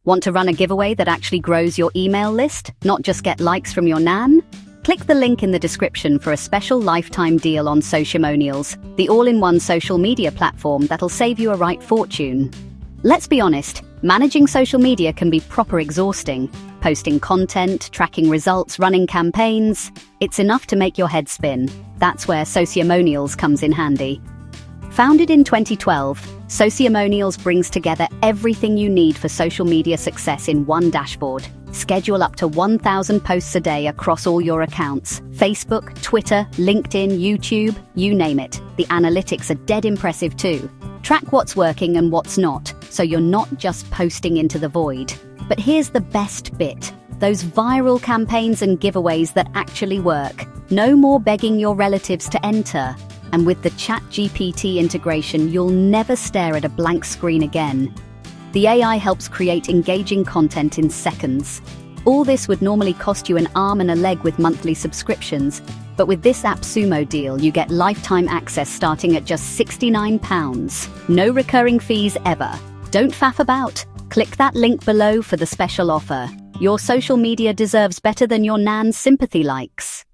Want to run a giveaway that actually grows your email list, not just get likes from your nan? Click the link in the description for a special lifetime deal on Sociamonials, the all-in-one social media platform that'll save you a right fortune. Let's be honest, managing social media can be proper exhausting. Posting content, tracking results, running campaigns. It's enough to make your head spin. That's where Sociamonials comes in handy. Founded in 2012, Sociamonials brings together everything you need for social media success in one dashboard. Schedule up to 1,000 posts a day across all your accounts. Facebook, Twitter, LinkedIn, YouTube, you name it. The analytics are dead impressive too. Track what's working and what's not, so you're not just posting into the void. But here's the best bit. Those viral campaigns and giveaways that actually work. No more begging your relatives to enter. And with the ChatGPT integration, you'll never stare at a blank screen again. The AI helps create engaging content in seconds. All this would normally cost you an arm and a leg with monthly subscriptions, but with this AppSumo deal, you get lifetime access starting at just £69. No recurring fees ever. Don't faff about. Click that link below for the special offer. Your social media deserves better than your nan's sympathy likes.